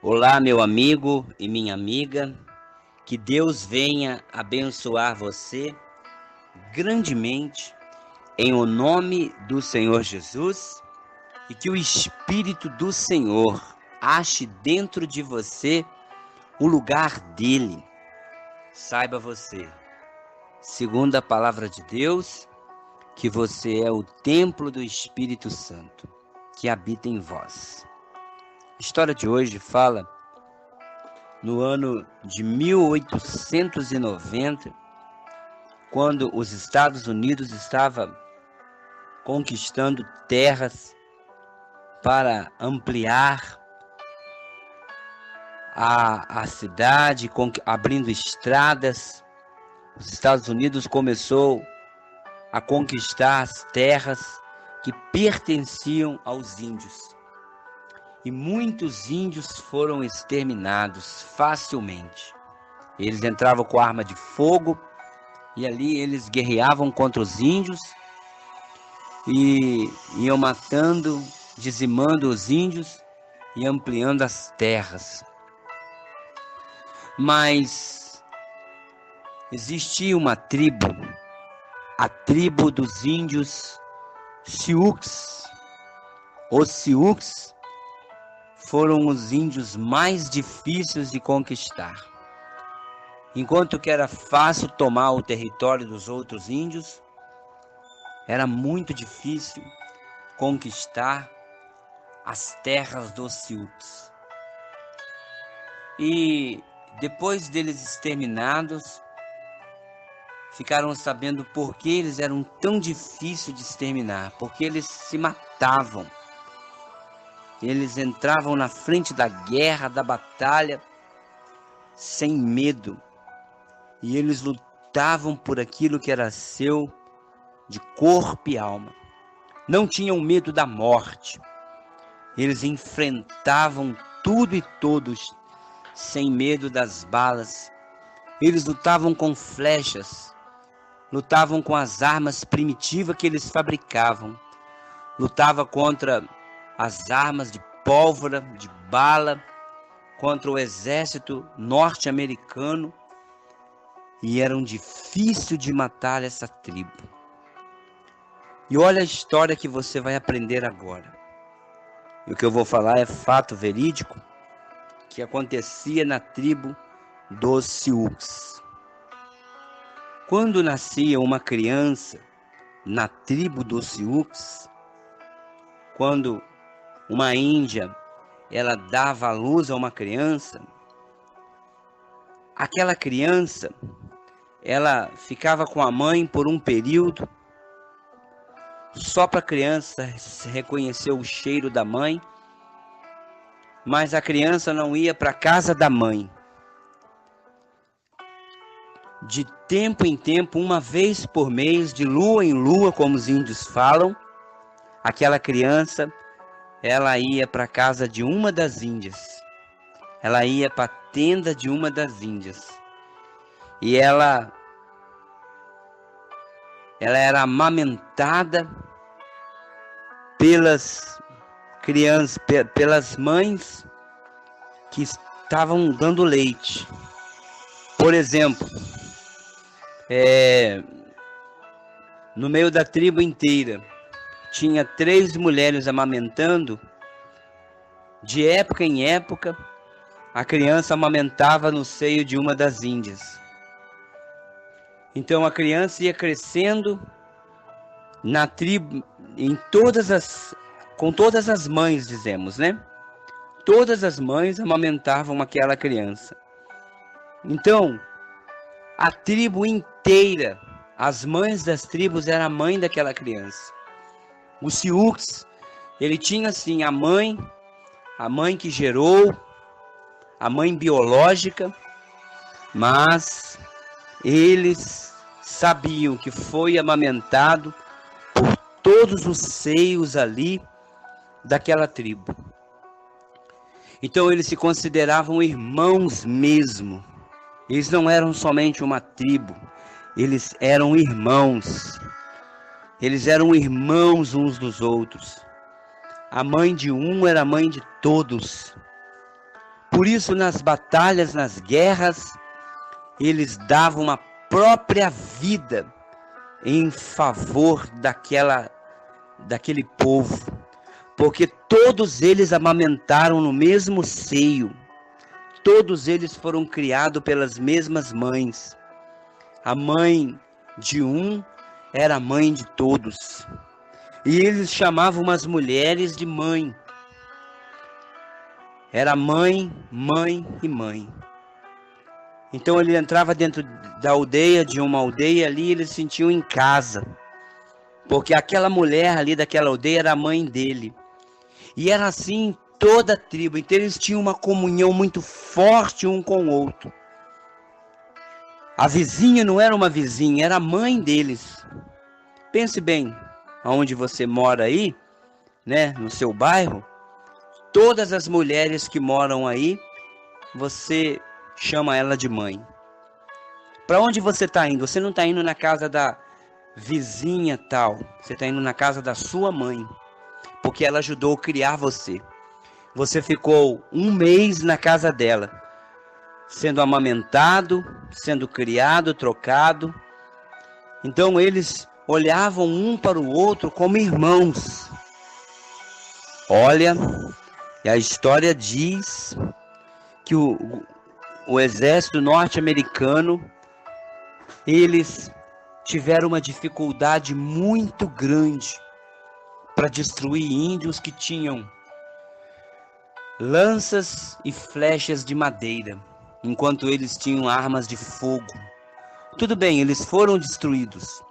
Olá, meu amigo e minha amiga, que Deus venha abençoar você grandemente em o nome do Senhor Jesus e que o Espírito do Senhor ache dentro de você o lugar dele. Saiba você, segundo a palavra de Deus, que você é o templo do Espírito Santo que habita em vós. A história de hoje fala no ano de 1890, quando os Estados Unidos estavam conquistando terras para ampliar a cidade, abrindo estradas. Os Estados Unidos começou a conquistar as terras que pertenciam aos índios. E muitos índios foram exterminados facilmente. Eles entravam com arma de fogo e ali eles guerreavam contra os índios e iam matando, dizimando os índios e ampliando as terras. Mas existia uma tribo, a tribo dos índios Sioux. Os Sioux foram os índios mais difíceis de conquistar. Enquanto que era fácil tomar o território dos outros índios, era muito difícil conquistar as terras dos Sioux. E depois deles exterminados, ficaram sabendo por que eles eram tão difíceis de exterminar, porque eles se matavam. Eles entravam na frente da guerra, da batalha, sem medo. E eles lutavam por aquilo que era seu, de corpo e alma. Não tinham medo da morte. Eles enfrentavam tudo e todos, sem medo das balas. Eles lutavam com flechas, lutavam com as armas primitivas que eles fabricavam. Lutavam contra as armas de pólvora, de bala, contra o exército norte-americano. E eram difíceis de matar essa tribo. E olha a história que você vai aprender agora. E o que eu vou falar é fato verídico que acontecia na tribo dos Sioux. Quando nascia uma criança na tribo dos Sioux, quando uma índia ela dava à luz a uma criança, aquela criança ela ficava com a mãe por um período, só para a criança reconhecer o cheiro da mãe, mas a criança não ia para a casa da mãe. De tempo em tempo, uma vez por mês, de lua em lua, como os índios falam, aquela criança, ela ia para a casa de uma das índias. Ela ia para a tenda de uma das índias. E ela era amamentada pelas crianças, pelas mães que estavam dando leite. Por exemplo, no meio da tribo inteira, tinha 3 mulheres amamentando. De época em época, a criança amamentava no seio de uma das índias. Então a criança ia crescendo na tribo, com todas as mães, dizemos, né? Todas as mães amamentavam aquela criança. Então, a tribo inteira, as mães das tribos eram a mãe daquela criança. O Sioux, ele tinha assim a mãe que gerou, a mãe biológica, mas eles sabiam que foi amamentado por todos os seios ali daquela tribo. Então eles se consideravam irmãos mesmo. Eles não eram somente uma tribo, eles eram irmãos. Eles eram irmãos uns dos outros. A mãe de um era a mãe de todos. Por Por isso, nas batalhas, nas guerras, eles davam a própria vida em favor daquele povo, porque todos eles amamentaram no mesmo seio, todos eles foram criados pelas mesmas mães. A mãe de um era a mãe de todos, e eles chamavam as mulheres de mãe. Era mãe, mãe e mãe. Então ele entrava dentro da aldeia, de uma aldeia ali, eles se sentiam em casa, porque aquela mulher ali daquela aldeia era a mãe dele. E era assim em toda a tribo. Então eles tinham uma comunhão muito forte um com o outro. A vizinha não era uma vizinha, era a mãe deles. Pense bem, aonde você mora aí, né, no seu bairro, todas as mulheres que moram aí, você chama ela de mãe. Para onde você está indo? Você não está indo na casa da vizinha tal, você está indo na casa da sua mãe, porque ela ajudou a criar você. Você ficou um mês na casa dela, sendo amamentado, sendo criado, trocado. Então eles olhavam um para o outro como irmãos. Olha, e a história diz que o exército norte-americano, eles tiveram uma dificuldade muito grande para destruir índios que tinham lanças e flechas de madeira, enquanto eles tinham armas de fogo. Tudo bem, eles foram destruídos,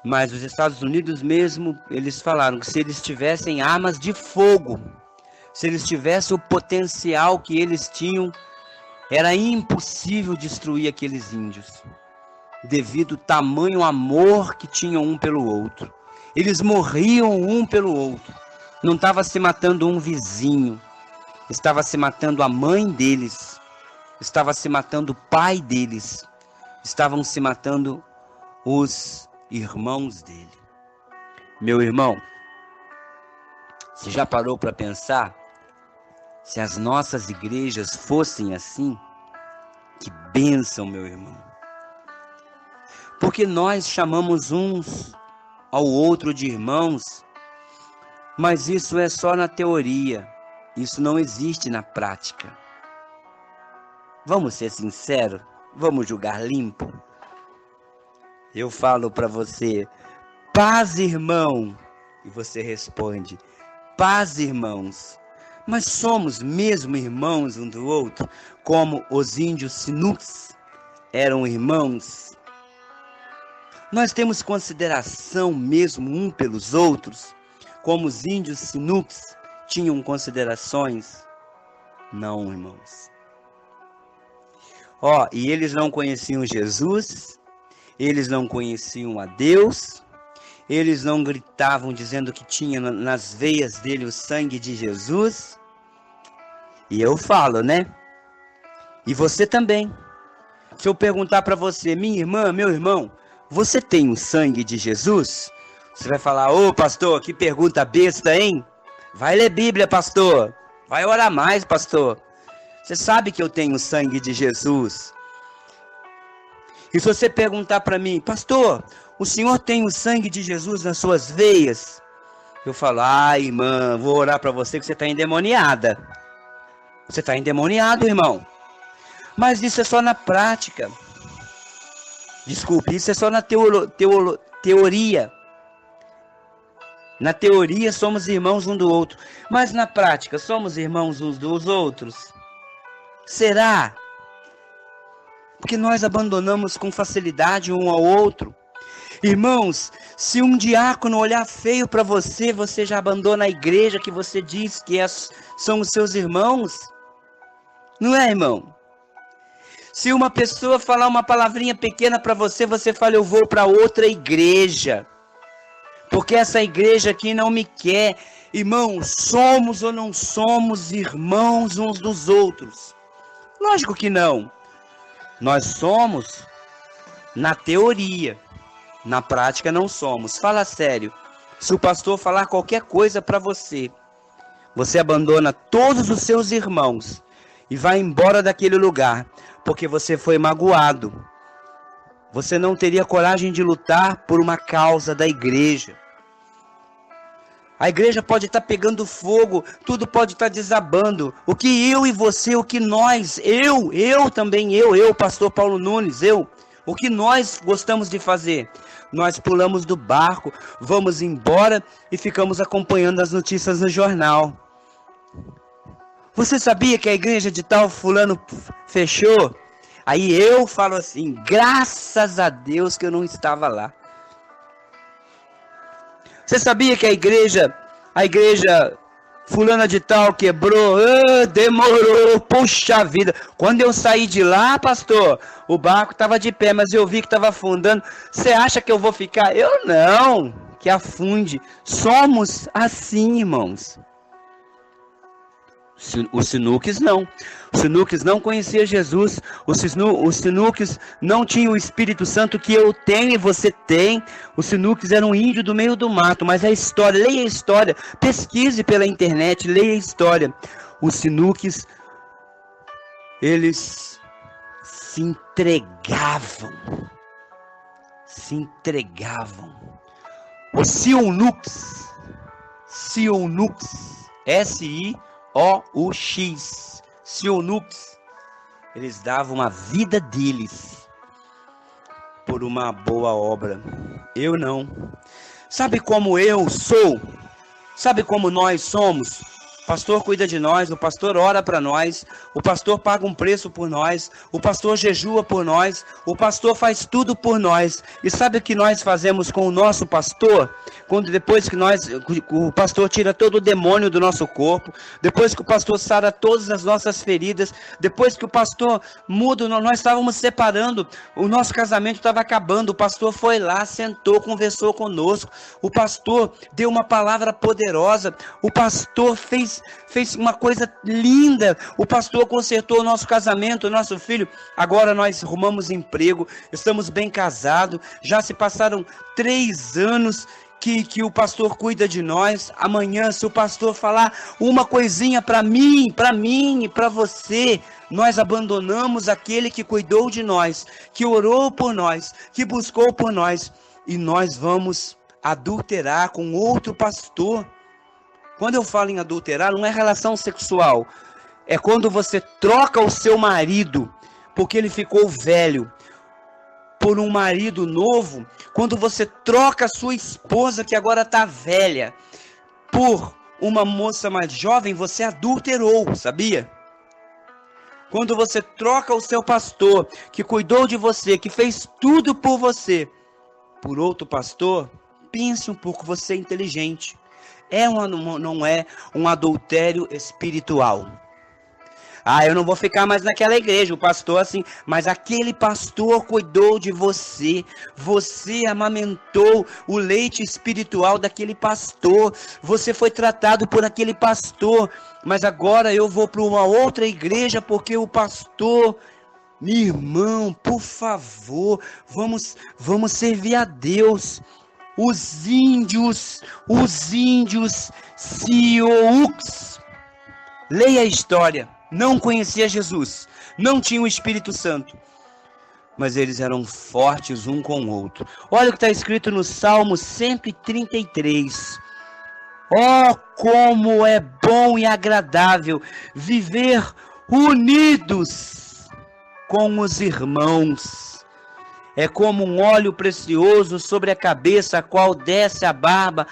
mas os Estados Unidos mesmo, eles falaram que se eles tivessem armas de fogo, se eles tivessem o potencial que eles tinham, era impossível destruir aqueles índios, devido ao tamanho amor que tinham um pelo outro. Eles morriam um pelo outro. Não estava se matando um vizinho, estava se matando a mãe deles, estava se matando o pai deles, estavam se matando os irmãos dele. Meu irmão, você já parou para pensar? Se as nossas igrejas fossem assim, que bênção, meu irmão. Porque nós chamamos uns ao outro de irmãos, mas isso é só na teoria, isso não existe na prática. Vamos ser sinceros, vamos julgar limpo. Eu falo para você, paz, irmão, e você responde, paz, irmãos. Mas somos mesmo irmãos um do outro, como os índios Sinuks eram irmãos? Nós temos consideração mesmo um pelos outros, como os índios Sinuks tinham considerações? Não, irmãos. E eles não conheciam Jesus, eles não conheciam a Deus, eles não gritavam dizendo que tinha nas veias dele o sangue de Jesus. E eu falo, né? E você também. Se eu perguntar para você, minha irmã, meu irmão, você tem o sangue de Jesus? Você vai falar, ô pastor, que pergunta besta, hein? Vai ler Bíblia, pastor. Vai orar mais, pastor. Você sabe que eu tenho o sangue de Jesus. E se você perguntar para mim, pastor, o senhor tem o sangue de Jesus nas suas veias? Eu falo, irmã, vou orar para você que você está endemoniada. Você está endemoniado, irmão. Mas isso é só na prática. Desculpe, isso é só na teoria. Na teoria somos irmãos um do outro. Mas na prática somos irmãos uns dos outros? Será? Porque nós abandonamos com facilidade um ao outro. Irmãos, se um diácono olhar feio para você, você já abandona a igreja que você diz que são os seus irmãos? Não é, irmão? Se uma pessoa falar uma palavrinha pequena para você, você fala, eu vou para outra igreja, porque essa igreja aqui não me quer. Irmão, somos ou não somos irmãos uns dos outros? Lógico que não. Nós somos na teoria, na prática não somos. Fala sério, se o pastor falar qualquer coisa para você, você abandona todos os seus irmãos e vá embora daquele lugar, porque você foi magoado. Você não teria coragem de lutar por uma causa da igreja. A igreja pode estar pegando fogo, tudo pode estar desabando. O que eu e você, o que nós, eu, pastor Paulo Nunes, o que nós gostamos de fazer? Nós pulamos do barco, vamos embora e ficamos acompanhando as notícias no jornal. Você sabia que a igreja de tal fulano fechou? Aí eu falo assim, graças a Deus que eu não estava lá. Você sabia que a igreja fulana de tal quebrou? Demorou, puxa vida. Quando eu saí de lá, pastor, o barco estava de pé, mas eu vi que estava afundando. Você acha que eu vou ficar? Eu não, que afunde. Somos assim, irmãos. O Sinuques não. O Sinuques não conhecia Jesus. O Sinuques não tinha o Espírito Santo que eu tenho e você tem. O Sinuques era um índio do meio do mato. Mas a história, leia a história. Pesquise pela internet, leia a história. Os Sinuques, eles se entregavam. Se entregavam. O Sinuques, S-I-O-U-X, Sinuques, eles davam a vida deles por uma boa obra. Eu não. Sabe como eu sou? Sabe como nós somos? O pastor cuida de nós, o pastor ora para nós, o pastor paga um preço por nós, o pastor jejua por nós, o pastor faz tudo por nós. E sabe o que nós fazemos com o nosso pastor? Depois que o pastor tira todo o demônio do nosso corpo, depois que o pastor sara todas as nossas feridas, depois que o pastor muda, nós estávamos separando, o nosso casamento estava acabando, o pastor foi lá, sentou, conversou conosco, o pastor deu uma palavra poderosa, o pastor fez uma coisa linda, o pastor consertou o nosso casamento, o nosso filho. Agora nós arrumamos emprego, estamos bem casados, já se passaram 3 anos que o pastor cuida de nós. Amanhã, se o pastor falar uma coisinha para mim e para você, nós abandonamos aquele que cuidou de nós, que orou por nós, que buscou por nós, e nós vamos adulterar com outro pastor. Quando eu falo em adulterar, não é relação sexual. É quando você troca o seu marido, porque ele ficou velho, por um marido novo. Quando você troca a sua esposa, que agora está velha, por uma moça mais jovem, você adulterou, sabia? Quando você troca o seu pastor, que cuidou de você, que fez tudo por você, por outro pastor, pense um pouco, você é inteligente. Não é um adultério espiritual. Eu não vou ficar mais naquela igreja, o pastor assim, mas aquele pastor cuidou de você, você amamentou o leite espiritual daquele pastor, você foi tratado por aquele pastor, mas agora eu vou para uma outra igreja porque o pastor... Meu irmão, por favor, vamos servir a Deus. Os índios Sioux, leia a história, não conhecia Jesus, não tinha o Espírito Santo, mas eles eram fortes um com o outro. Olha o que está escrito no Salmo 133. Como é bom e agradável viver unidos com os irmãos. É como um óleo precioso sobre a cabeça, a qual desce a barba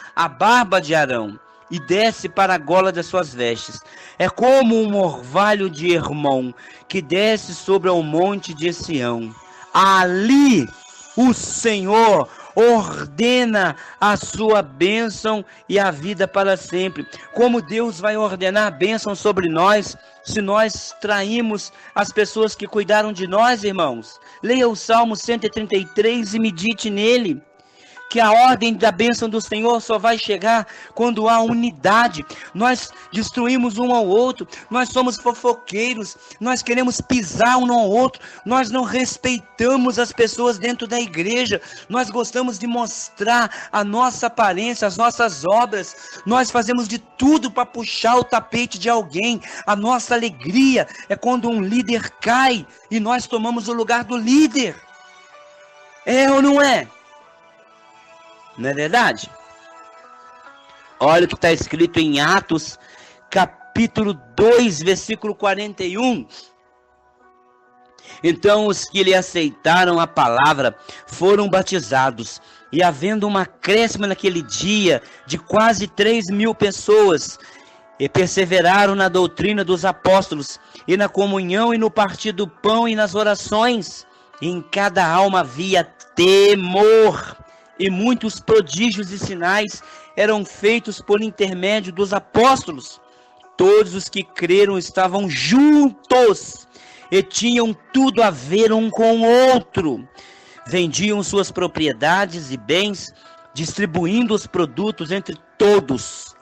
de Arão, e desce para a gola das suas vestes. É como um orvalho de Hermon, que desce sobre o monte de Sião. Ali o Senhor ordena a sua bênção e a vida para sempre. Como Deus vai ordenar a bênção sobre nós, se nós traímos as pessoas que cuidaram de nós, irmãos? Leia o Salmo 133 e medite nele. que a ordem da bênção do Senhor só vai chegar quando há unidade. Nós destruímos um ao outro, nós somos fofoqueiros, nós queremos pisar um ao outro, nós não respeitamos as pessoas dentro da igreja, nós gostamos de mostrar a nossa aparência, as nossas obras, nós fazemos de tudo para puxar o tapete de alguém. A nossa alegria é quando um líder cai e nós tomamos o lugar do líder. É ou não é? Não é verdade? Olha o que está escrito em Atos, capítulo 2, versículo 41. Então os que lhe aceitaram a palavra foram batizados, e havendo um acréscimo naquele dia de quase 3.000 pessoas, e perseveraram na doutrina dos apóstolos, e na comunhão, e no partir do pão, e nas orações. E em cada alma havia temor, e muitos prodígios e sinais eram feitos por intermédio dos apóstolos. Todos os que creram estavam juntos, e tinham tudo a ver um com o outro. Vendiam suas propriedades e bens, distribuindo os produtos entre todos,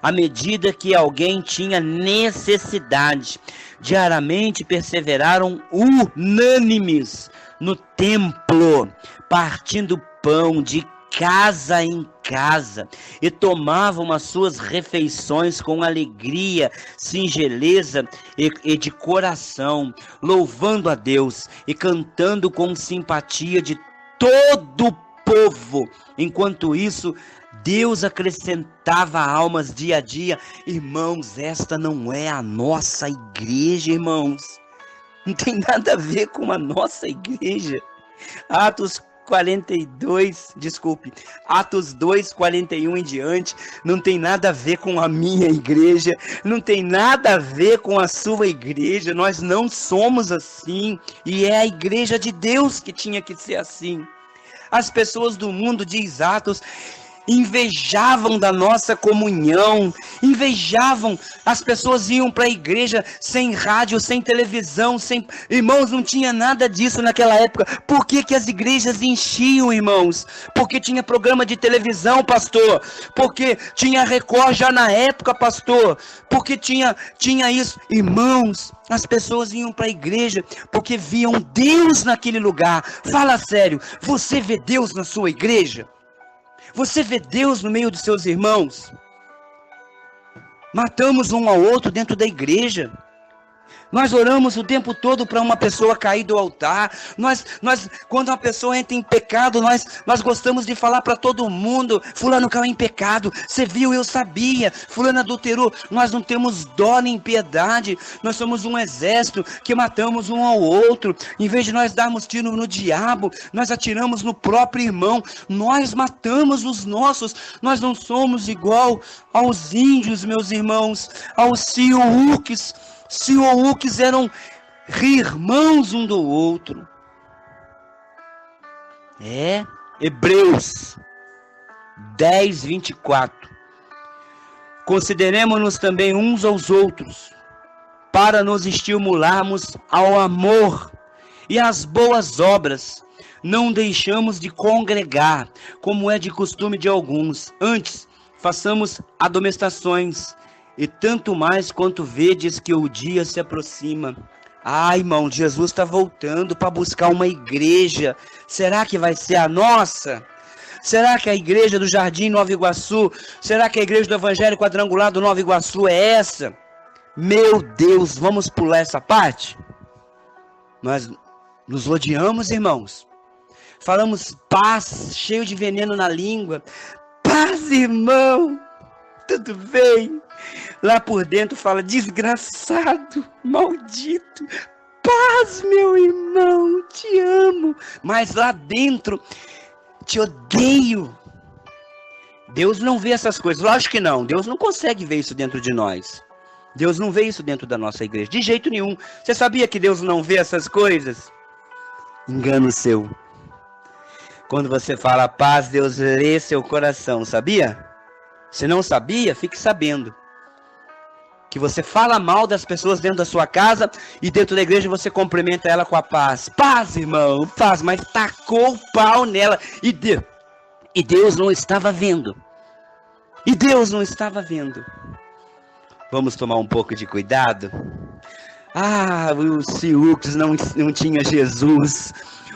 à medida que alguém tinha necessidade. Diariamente perseveraram unânimes no templo, partindo pão de casa em casa, e tomavam as suas refeições com alegria, singeleza e de coração, louvando a Deus e cantando com simpatia de todo o povo. Enquanto isso, Deus acrescentava almas dia a dia. Irmãos, esta não é a nossa igreja, irmãos. Não tem nada a ver com a nossa igreja. Atos 2, 41 em diante, não tem nada a ver com a minha igreja, não tem nada a ver com a sua igreja. Nós não somos assim, e é a igreja de Deus que tinha que ser assim. As pessoas do mundo, diz Atos, invejavam da nossa comunhão, invejavam. As pessoas iam para a igreja sem rádio, sem televisão, sem... Irmãos, não tinha nada disso naquela época. Por que que as igrejas enchiam, irmãos? Porque tinha programa de televisão, pastor. Porque tinha Record já na época, pastor. Porque tinha isso. Irmãos, as pessoas iam para a igreja porque viam Deus naquele lugar. Fala sério, você vê Deus na sua igreja? Você vê Deus no meio dos seus irmãos? Matamos um ao outro dentro da igreja. Nós oramos o tempo todo para uma pessoa cair do altar. Quando uma pessoa entra em pecado, nós gostamos de falar para todo mundo: fulano caiu em pecado, você viu, eu sabia, fulano adulterou. Nós não temos dó nem piedade. Nós somos um exército que matamos um ao outro. Em vez de nós darmos tiro no diabo, nós atiramos no próprio irmão. Nós matamos os nossos. Nós não somos igual aos índios, meus irmãos, aos Sioux. Sioux eram irmãos um do outro. Hebreus 10, 24. Consideremos-nos também uns aos outros, para nos estimularmos ao amor e às boas obras. Não deixamos de congregar, como é de costume de alguns. Antes, façamos admoestações, e tanto mais quanto vedes que o dia se aproxima. Irmão, Jesus está voltando para buscar uma igreja. Será que vai ser a nossa? Será que a igreja do Jardim Nova Iguaçu, será que a igreja do Evangelho Quadrangular do Nova Iguaçu é essa? Meu Deus, vamos pular essa parte? Nós nos odiamos, irmãos. Falamos paz, cheio de veneno na língua. Paz, irmão, tudo bem? Lá por dentro fala: desgraçado, maldito. Paz, meu irmão, te amo. Mas lá dentro, te odeio. Deus não vê essas coisas. Lógico que não. Deus não consegue ver isso dentro de nós. Deus não vê isso dentro da nossa igreja. De jeito nenhum. Você sabia que Deus não vê essas coisas? Engano seu. Quando você fala paz, Deus lê seu coração. Sabia? Se não sabia, fique sabendo. que você fala mal das pessoas dentro da sua casa e dentro da igreja você cumprimenta ela com a paz. Paz, irmão, paz, mas tacou o pau nela e Deus não estava vendo. E Deus não estava vendo. Vamos tomar um pouco de cuidado? O Siux não tinha Jesus.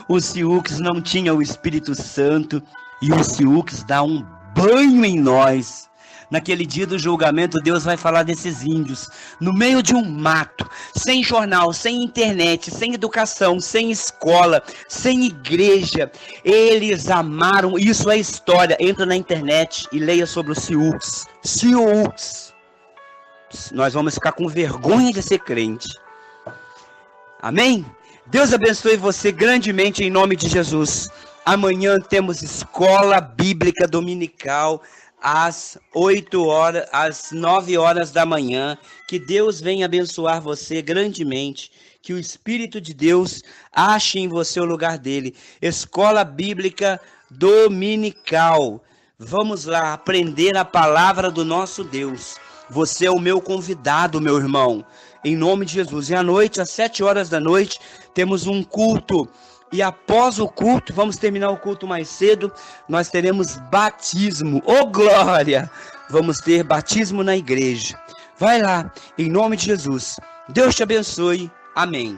O Siux não tinha o Espírito Santo. E o Siux dá um banho em nós. Naquele dia do julgamento, Deus vai falar desses índios, no meio de um mato, sem jornal, sem internet, sem educação, sem escola, sem igreja. Eles amaram, isso é história, entra na internet e leia sobre o Siux. Siux. Nós vamos ficar com vergonha de ser crente. Amém? Deus abençoe você grandemente em nome de Jesus. Amanhã temos escola bíblica dominical às 9 horas da manhã. Que Deus venha abençoar você grandemente. Que o Espírito de Deus ache em você o lugar dele. Escola bíblica dominical. Vamos lá aprender a palavra do nosso Deus. Você é o meu convidado, meu irmão. Em nome de Jesus. E à noite, às 7 horas da noite, temos um culto. E após o culto, vamos terminar o culto mais cedo, nós teremos batismo. Oh, glória! Vamos ter batismo na igreja. Vai lá, em nome de Jesus. Deus te abençoe. Amém.